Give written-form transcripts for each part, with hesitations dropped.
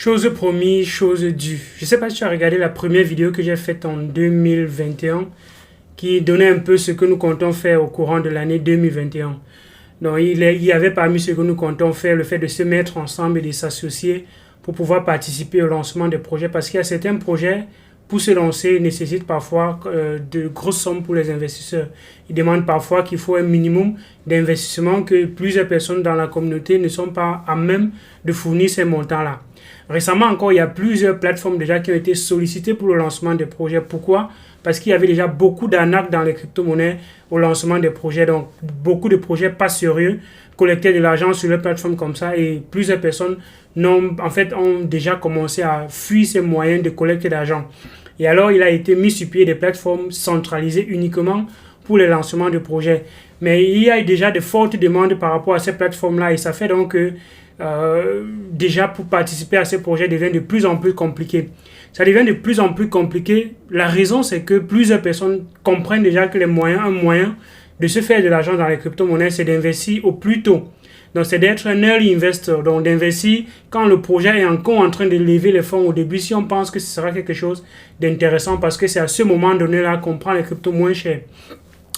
Chose promise, chose due. Je ne sais pas si tu as regardé la première vidéo que j'ai faite en 2021 qui donnait un peu ce que nous comptons faire au courant de l'année 2021. Donc, il y avait parmi ce que nous comptons faire le fait de se mettre ensemble et de s'associer pour pouvoir participer au lancement des projets parce qu'il y a certains projets pour se lancer nécessitent parfois de grosses sommes pour les investisseurs. Ils demandent parfois qu'il faut un minimum d'investissement que plusieurs personnes dans la communauté ne sont pas à même de fournir ces montants-là. Récemment encore, il y a plusieurs plateformes déjà qui ont été sollicitées pour le lancement des projets. Pourquoi? Parce qu'il y avait déjà beaucoup d'arnaques dans les crypto-monnaies au lancement des projets. Donc, beaucoup de projets pas sérieux collectaient de l'argent sur les plateformes comme ça et plusieurs personnes ont déjà commencé à fuir ces moyens de collecter d'argent. Et alors, il a été mis sur pied des plateformes centralisées uniquement pour les lancements de projets. Mais il y a déjà de fortes demandes par rapport à ces plateformes-là et ça fait donc que déjà pour participer à ces projets devient de plus en plus compliqué. Ça devient de plus en plus compliqué. La raison, c'est que plusieurs personnes comprennent déjà que un moyen de se faire de l'argent dans les crypto-monnaies, c'est d'investir au plus tôt. Donc, c'est d'être un early investor, donc d'investir quand le projet est encore en train de lever les fonds au début, si on pense que ce sera quelque chose d'intéressant, parce que c'est à ce moment donné-là qu'on prend les cryptos moins chers.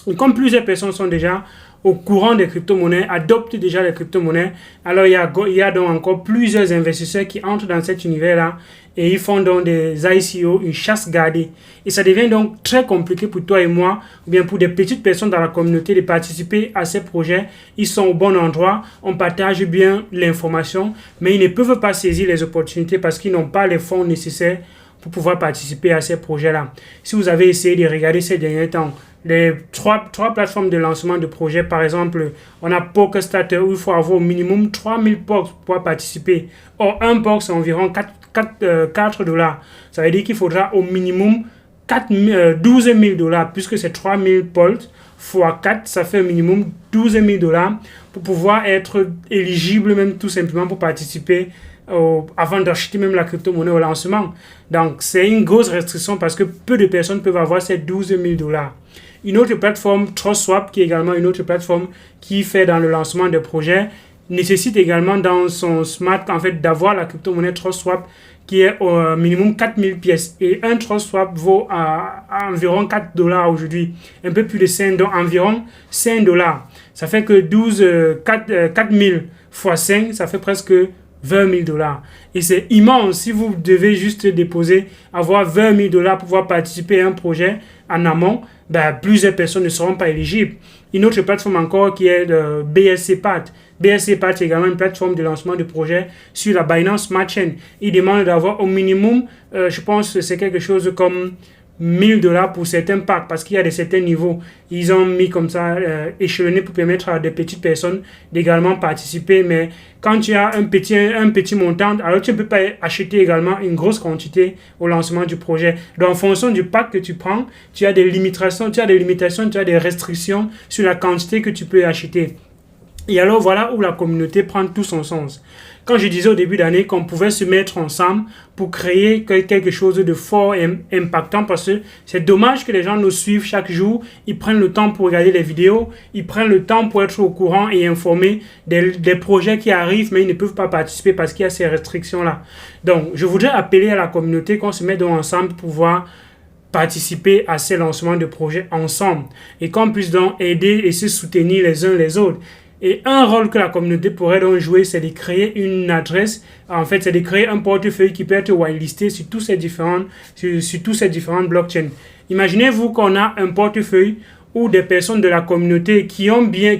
Et comme plusieurs personnes sont déjà au courant des crypto-monnaies, adoptent déjà les crypto-monnaies, alors il y a donc encore plusieurs investisseurs qui entrent dans cet univers-là et ils font donc des ICO, une chasse gardée. Et ça devient donc très compliqué pour toi et moi, ou bien pour des petites personnes dans la communauté de participer à ces projets. Ils sont au bon endroit, on partage bien l'information, mais ils ne peuvent pas saisir les opportunités parce qu'ils n'ont pas les fonds nécessaires pour pouvoir participer à ces projets-là. Si vous avez essayé de regarder ces derniers temps, les trois plateformes de lancement de projets, par exemple, on a PokerStarter où il faut avoir au minimum 3000 POX pour pouvoir participer. Or, un POX c'est environ 4 dollars. Ça veut dire qu'il faudra au minimum 12 000 dollars puisque c'est 3000 POX fois 4, ça fait au minimum 12 000 dollars pour pouvoir être éligible même tout simplement pour participer avant d'acheter même la crypto-monnaie au lancement. Donc, c'est une grosse restriction parce que peu de personnes peuvent avoir ces 12 000 dollars. Une autre plateforme, TrustSwap, qui est également une autre plateforme qui fait dans le lancement de projets, nécessite également dans son smart, en fait, d'avoir la crypto-monnaie TrustSwap qui est au minimum 4000 pièces. Et un TrustSwap vaut environ 4 dollars aujourd'hui. Un peu plus de 5, donc environ 5 dollars. Ça fait que 4000 fois 5, ça fait presque 20 000 dollars. Et c'est immense si vous devez juste déposer, avoir 20 000 dollars pour pouvoir participer à un projet en amont. Plusieurs personnes ne seront pas éligibles. Une autre plateforme encore qui est BSCPAT. BSCPAT est également une plateforme de lancement de projets sur la Binance Smart Chain. Il demande d'avoir au minimum, je pense que c'est quelque chose comme 1000 dollars pour certains packs parce qu'il y a de certains niveaux. Ils ont mis comme ça échelonné pour permettre à des petites personnes d'également participer. Mais quand tu as un petit montant, alors tu ne peux pas acheter également une grosse quantité au lancement du projet. Donc en fonction du pack que tu prends, tu as des limitations, tu as des restrictions sur la quantité que tu peux acheter. Et alors voilà où la communauté prend tout son sens. Quand je disais au début d'année qu'on pouvait se mettre ensemble pour créer quelque chose de fort et impactant parce que c'est dommage que les gens nous suivent chaque jour, ils prennent le temps pour regarder les vidéos, ils prennent le temps pour être au courant et informés des projets qui arrivent mais ils ne peuvent pas participer parce qu'il y a ces restrictions-là. Donc je voudrais appeler à la communauté qu'on se mette donc ensemble pour pouvoir participer à ces lancements de projets ensemble et qu'on puisse donc aider et se soutenir les uns les autres. Et un rôle que la communauté pourrait donc jouer, c'est de créer une adresse. En fait, c'est de créer un portefeuille qui peut être whitelisté sur tous ces différentes blockchains. Imaginez-vous qu'on a un portefeuille où des personnes de la communauté qui ont bien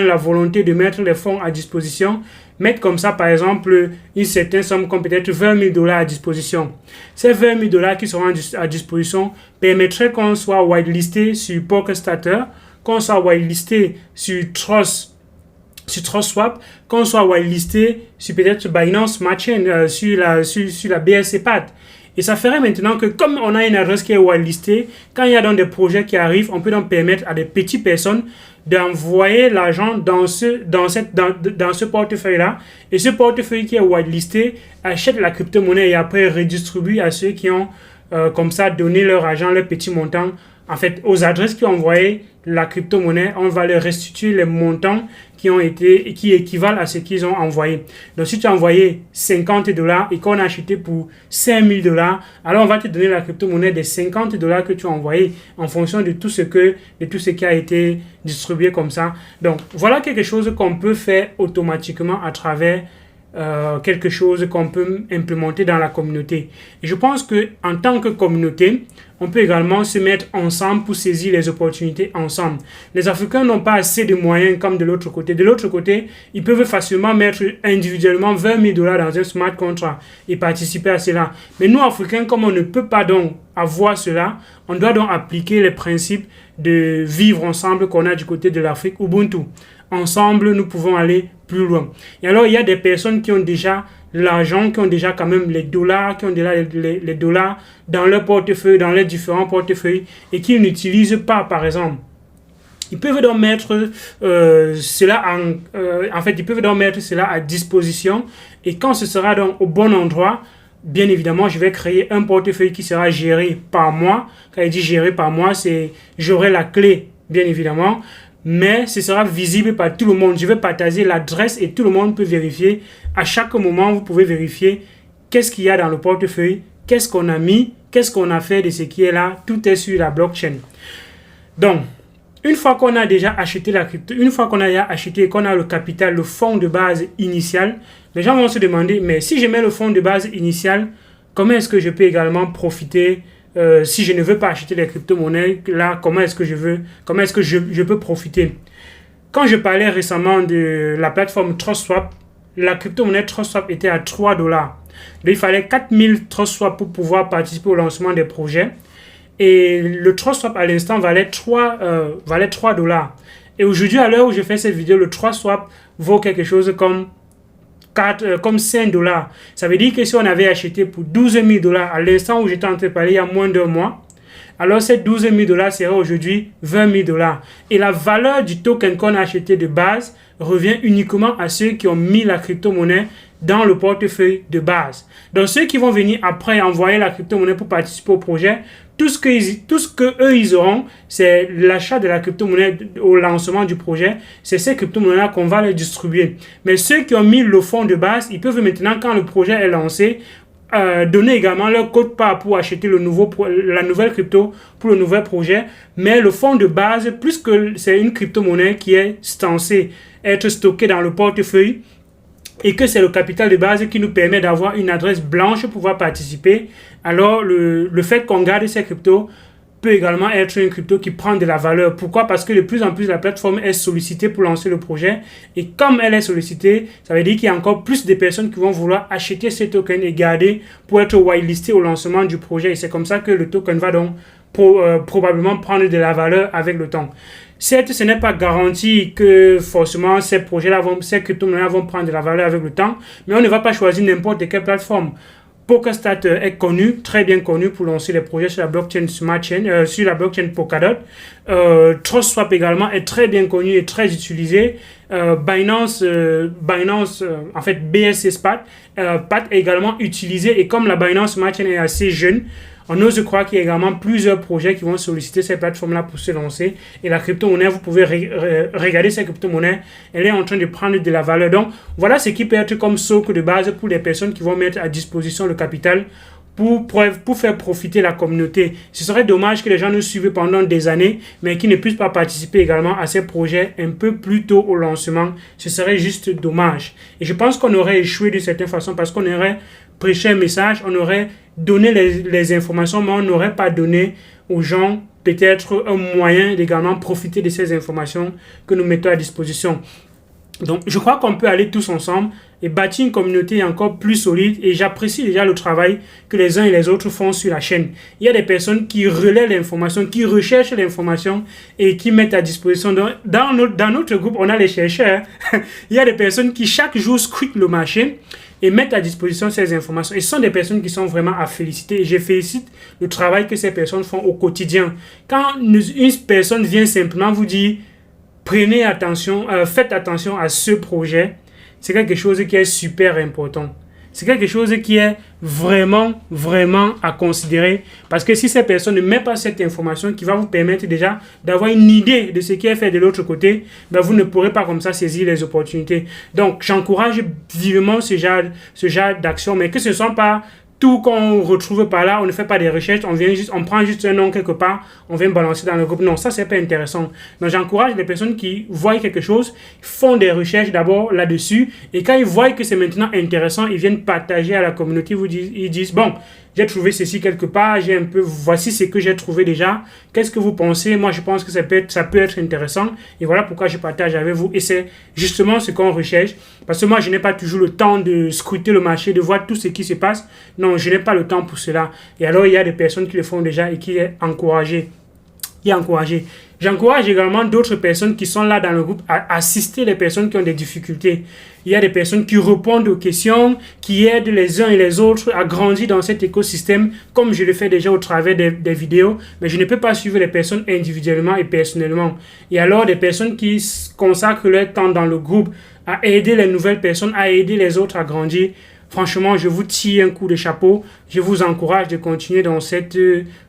la volonté de mettre les fonds à disposition, mettent comme ça, par exemple, une certaine somme comme peut-être 20 000 dollars à disposition. Ces 20 000 dollars qui seront à disposition permettraient qu'on soit whitelisté sur PokerStarter, qu'on soit whitelisté sur TrustSwap, qu'on soit whitelisté sur peut-être Binance Smart Chain, sur la BSCPAT. Et ça ferait maintenant que comme on a une adresse qui est whitelistée, quand il y a donc des projets qui arrivent, on peut donc permettre à des petites personnes d'envoyer l'argent dans ce portefeuille-là. Et ce portefeuille qui est whitelisté achète la crypto-monnaie et après redistribue à ceux qui ont comme ça donné leur argent, leur petit montant, en fait, aux adresses qui ont envoyé la crypto-monnaie, on va leur restituer les montants qui équivalent à ce qu'ils ont envoyé. Donc, si tu as envoyé $50 et qu'on a acheté pour $5,000, alors on va te donner la crypto-monnaie des $50 que tu as envoyé en fonction de tout ce qui a été distribué comme ça. Donc, voilà quelque chose qu'on peut faire automatiquement à travers quelque chose qu'on peut implémenter dans la communauté. Et je pense qu'en tant que communauté, on peut également se mettre ensemble pour saisir les opportunités ensemble. Les Africains n'ont pas assez de moyens comme de l'autre côté. De l'autre côté, ils peuvent facilement mettre individuellement $20,000 dans un smart contract et participer à cela. Mais nous, Africains, comme on ne peut pas donc avoir cela, on doit donc appliquer les principes de vivre ensemble qu'on a du côté de l'Afrique, Ubuntu. Ensemble, nous pouvons aller plus loin. Et alors, il y a des personnes qui ont déjà l'argent, qui ont déjà quand même les dollars, qui ont déjà les dollars dans leur portefeuille, dans leurs différents portefeuilles, et qui n'utilisent pas, par exemple. Ils peuvent donc mettre cela ils peuvent donc mettre cela à disposition, et quand ce sera donc au bon endroit, bien évidemment, je vais créer un portefeuille qui sera géré par moi. Quand il dit géré par moi, c'est j'aurai la clé, bien évidemment, mais ce sera visible par tout le monde. Je vais partager l'adresse et tout le monde peut vérifier. À chaque moment, vous pouvez vérifier qu'est-ce qu'il y a dans le portefeuille, qu'est-ce qu'on a mis, qu'est-ce qu'on a fait de ce qui est là. Tout est sur la blockchain. Donc, une fois qu'on a déjà acheté la crypto, une fois qu'on a déjà acheté et qu'on a le capital, le fonds de base initial, les gens vont se demander, mais si je mets le fonds de base initial, comment est-ce que je peux également profiter si je ne veux pas acheter les crypto-monnaies, là, comment est-ce que je peux profiter? Quand je parlais récemment de la plateforme TrustSwap, la crypto-monnaie TrustSwap était à $3. Donc, il fallait 4000 TrustSwap pour pouvoir participer au lancement des projets. Et le TrustSwap à l'instant valait 3 $. Et aujourd'hui, à l'heure où je fais cette vidéo, le TrustSwap vaut quelque chose comme $5. Ça veut dire que si on avait acheté pour $12,000 à l'instant où j'étais en train de parler il y a moins d'un mois, alors ces $12,000 seraient aujourd'hui $20,000. Et la valeur du token qu'on a acheté de base revient uniquement à ceux qui ont mis la crypto-monnaie dans le portefeuille de base. Donc ceux qui vont venir après envoyer la crypto-monnaie pour participer au projet, tout ce que eux ils auront, c'est l'achat de la crypto-monnaie au lancement du projet. C'est ces crypto-monnaies qu'on va les distribuer. Mais ceux qui ont mis le fonds de base, ils peuvent maintenant, quand le projet est lancé, donner également leur code part pour acheter la nouvelle crypto pour le nouvel projet. Mais le fonds de base, plus que c'est une crypto-monnaie qui est censée être stockée dans le portefeuille, et que c'est le capital de base qui nous permet d'avoir une adresse blanche pour pouvoir participer, alors le fait qu'on garde ces cryptos peut également être une crypto qui prend de la valeur. Pourquoi? Parce que de plus en plus la plateforme est sollicitée pour lancer le projet, et comme elle est sollicitée, ça veut dire qu'il y a encore plus de personnes qui vont vouloir acheter ces tokens et garder pour être whitelisté au lancement du projet, et c'est comme ça que le token va donc probablement prendre de la valeur avec le temps. Certes, ce n'est pas garanti que forcément ces ces crypto-monnaies vont prendre de la valeur avec le temps, mais on ne va pas choisir n'importe quelle plateforme. PokerStars est connu, très bien connu pour lancer les projets sur la blockchain Smart Chain, sur la blockchain Polkadot. TrustSwap également est très bien connu et très utilisé. Binance, en fait BSC Pat est également utilisé, et comme la Binance Smart Chain est assez jeune, on ose croire qu'il y a également plusieurs projets qui vont solliciter ces plateformes-là pour se lancer. Et la crypto-monnaie, vous pouvez regarder cette crypto-monnaie, elle est en train de prendre de la valeur. Donc, voilà ce qui peut être comme socle de base pour les personnes qui vont mettre à disposition le capital pour faire profiter la communauté. Ce serait dommage que les gens nous suivent pendant des années, mais qui ne puissent pas participer également à ces projets un peu plus tôt au lancement. Ce serait juste dommage. Et je pense qu'on aurait échoué d'une certaine façon, parce qu'on aurait prêché un message, on aurait donné les informations, mais on n'aurait pas donné aux gens peut-être un moyen d'également profiter de ces informations que nous mettons à disposition. Donc, je crois qu'on peut aller tous ensemble et bâtir une communauté encore plus solide, et j'apprécie déjà le travail que les uns et les autres font sur la chaîne. Il y a des personnes qui relaient l'information, qui recherchent l'information et qui mettent à disposition. Dans notre groupe, on a les chercheurs. Il y a des personnes qui chaque jour scrutent le marché et mettent à disposition ces informations. Et ce sont des personnes qui sont vraiment à féliciter. Et je félicite le travail que ces personnes font au quotidien. Quand une personne vient simplement vous dire prenez attention, faites attention à ce projet, c'est quelque chose qui est super important. c'est quelque chose qui est vraiment, vraiment à considérer. Parce que si cette personne ne met pas cette information qui va vous permettre déjà d'avoir une idée de ce qui est fait de l'autre côté, ben vous ne pourrez pas comme ça saisir les opportunités. Donc, j'encourage vivement ce genre d'action, mais que ce ne soit pas tout qu'on retrouve par là, on ne fait pas des recherches, on prend juste un nom quelque part, on vient balancer dans le groupe. Non, ça, c'est pas intéressant. Donc, j'encourage les personnes qui voient quelque chose, font des recherches d'abord là-dessus, et quand ils voient que c'est maintenant intéressant, ils viennent partager à la communauté, ils disent, bon, j'ai trouvé ceci quelque part, voici ce que j'ai trouvé déjà. Qu'est-ce que vous pensez? Moi, je pense que ça peut être intéressant. Et voilà pourquoi je partage avec vous. Et c'est justement ce qu'on recherche. Parce que moi, je n'ai pas toujours le temps de scruter le marché, de voir tout ce qui se passe. Non, je n'ai pas le temps pour cela. Et alors, il y a des personnes qui le font déjà et qui est encouragé. J'encourage également d'autres personnes qui sont là dans le groupe à assister les personnes qui ont des difficultés. Il y a des personnes qui répondent aux questions, qui aident les uns et les autres à grandir dans cet écosystème, comme je le fais déjà au travers des vidéos, mais je ne peux pas suivre les personnes individuellement et personnellement. Et alors, des personnes qui consacrent leur temps dans le groupe à aider les nouvelles personnes, à aider les autres à grandir, franchement, je vous tire un coup de chapeau. Je vous encourage de continuer dans cette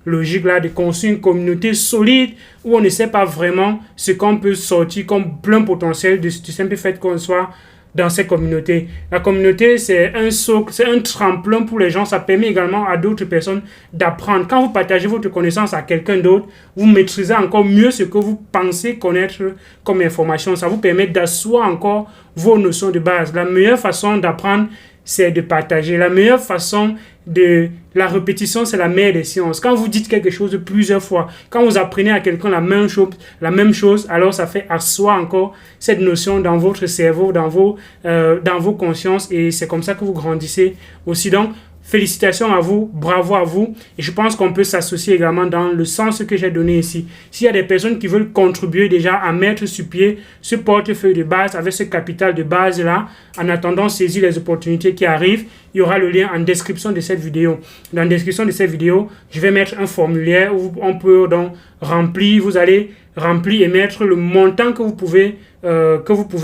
logique-là, de construire une communauté solide où on ne sait pas vraiment ce qu'on peut sortir comme plein potentiel du simple fait qu'on soit dans cette communauté. La communauté, c'est un socle, c'est un tremplin pour les gens. Ça permet également à d'autres personnes d'apprendre. Quand vous partagez votre connaissance à quelqu'un d'autre, vous maîtrisez encore mieux ce que vous pensez connaître comme information. Ça vous permet d'asseoir encore vos notions de base. La meilleure façon d'apprendre, c'est de partager. La meilleure façon de la répétition, c'est la mère des sciences. Quand vous dites quelque chose plusieurs fois, quand vous apprenez à quelqu'un la même chose, alors ça fait asseoir encore cette notion dans votre cerveau, dans vos consciences, et c'est comme ça que vous grandissez aussi. Donc, félicitations à vous, bravo à vous. Et je pense qu'on peut s'associer également dans le sens que j'ai donné ici. S'il y a des personnes qui veulent contribuer déjà à mettre sur pied ce portefeuille de base avec ce capital de base-là, en attendant saisir les opportunités qui arrivent, il y aura le lien en description de cette vidéo. Dans la description de cette vidéo, je vais mettre un formulaire où on peut donc remplir, vous allez remplir et mettre le montant que vous pouvez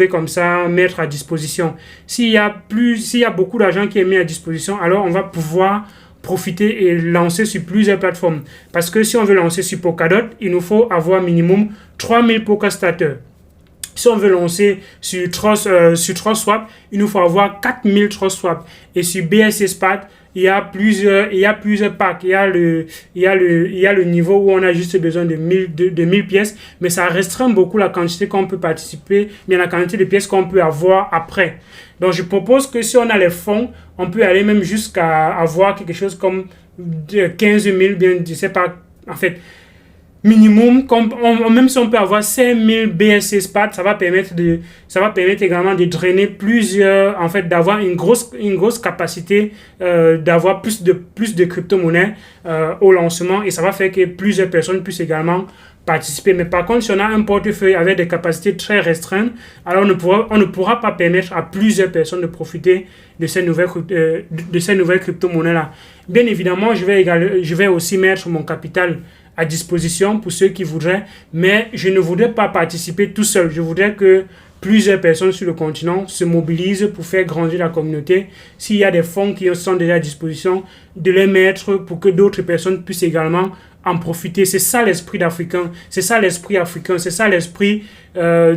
comme ça mettre à disposition. S'il y a beaucoup d'argent qui est mis à disposition, alors on va pouvoir profiter et lancer sur plusieurs plateformes. Parce que si on veut lancer sur Polkadot, il nous faut avoir minimum 3000 Polkastarters. Si on veut lancer sur TrustSwap, il nous faut avoir 4000 TrustSwap. Et sur BSC Spat, il y a plusieurs packs. Il y a le niveau où on a juste besoin de 1000 pièces, mais ça restreint beaucoup la quantité qu'on peut participer, mais la quantité de pièces qu'on peut avoir après. Donc, je propose que si on a les fonds, on peut aller même jusqu'à avoir quelque chose comme 15 000, bien, je sais pas, en fait, minimum, même si on peut avoir 5000 BSC Spat, ça va permettre également de drainer plusieurs, en fait, d'avoir une grosse capacité, d'avoir plus de crypto-monnaies au lancement, et ça va faire que plusieurs personnes puissent également participer. Mais par contre, si on a un portefeuille avec des capacités très restreintes, alors on ne pourra pas permettre à plusieurs personnes de profiter de ces nouvelles crypto-monnaies-là. Bien évidemment, je vais aussi mettre mon capital à disposition pour ceux qui voudraient, mais je ne voudrais pas participer tout seul. Je voudrais que plusieurs personnes sur le continent se mobilisent pour faire grandir la communauté. S'il y a des fonds qui sont déjà à disposition, de les mettre pour que d'autres personnes puissent également en profiter. C'est ça l'esprit d'Africain, c'est ça l'esprit africain, c'est ça l'esprit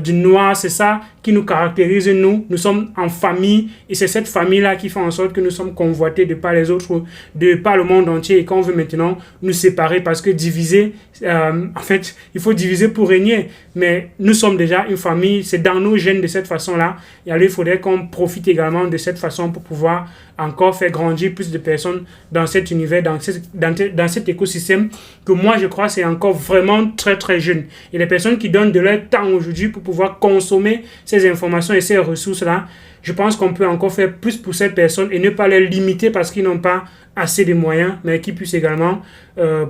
du noir, c'est ça qui nous caractérise, nous sommes en famille, et c'est cette famille-là qui fait en sorte que nous sommes convoités de par les autres, de par le monde entier, et qu'on veut maintenant nous séparer, parce que diviser, en fait, il faut diviser pour régner, mais nous sommes déjà une famille, c'est dans nos gènes de cette façon-là, et alors il faudrait qu'on profite également de cette façon pour pouvoir encore faire grandir plus de personnes dans cet univers, dans cet écosystème que moi je crois c'est encore vraiment très très jeune. Et les personnes qui donnent de leur temps aujourd'hui pour pouvoir consommer ces informations et ces ressources-là, je pense qu'on peut encore faire plus pour ces personnes et ne pas les limiter parce qu'ils n'ont pas assez de moyens, mais qui puissent également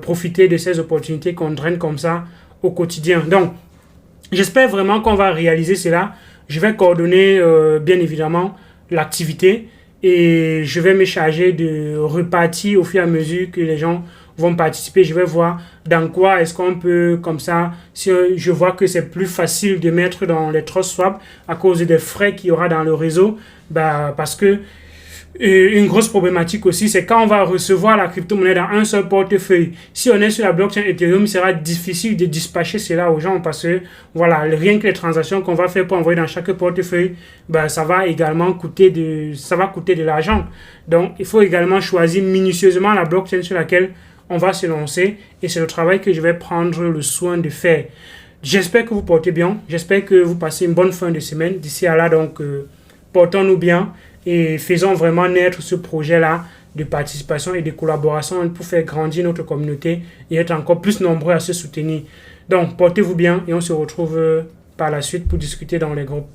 profiter de ces opportunités qu'on draine comme ça au quotidien. Donc, j'espère vraiment qu'on va réaliser cela. Je vais coordonner bien évidemment l'activité et je vais me charger de repartir au fur et à mesure que les gens vont participer. Je vais voir dans quoi est-ce qu'on peut, comme ça, si je vois que c'est plus facile de mettre dans les TrustSwap à cause des frais qu'il y aura dans le réseau, parce que Et une grosse problématique aussi, c'est quand on va recevoir la crypto-monnaie dans un seul portefeuille. Si on est sur la blockchain Ethereum, il sera difficile de dispatcher cela aux gens parce que, voilà, rien que les transactions qu'on va faire pour envoyer dans chaque portefeuille, ben, ça va également coûter de l'argent. Donc, il faut également choisir minutieusement la blockchain sur laquelle on va se lancer et c'est le travail que je vais prendre le soin de faire. J'espère que vous portez bien, j'espère que vous passez une bonne fin de semaine. D'ici à là, donc, portons-nous bien et faisons vraiment naître ce projet-là de participation et de collaboration pour faire grandir notre communauté et être encore plus nombreux à se soutenir. Donc, portez-vous bien et on se retrouve par la suite pour discuter dans les groupes.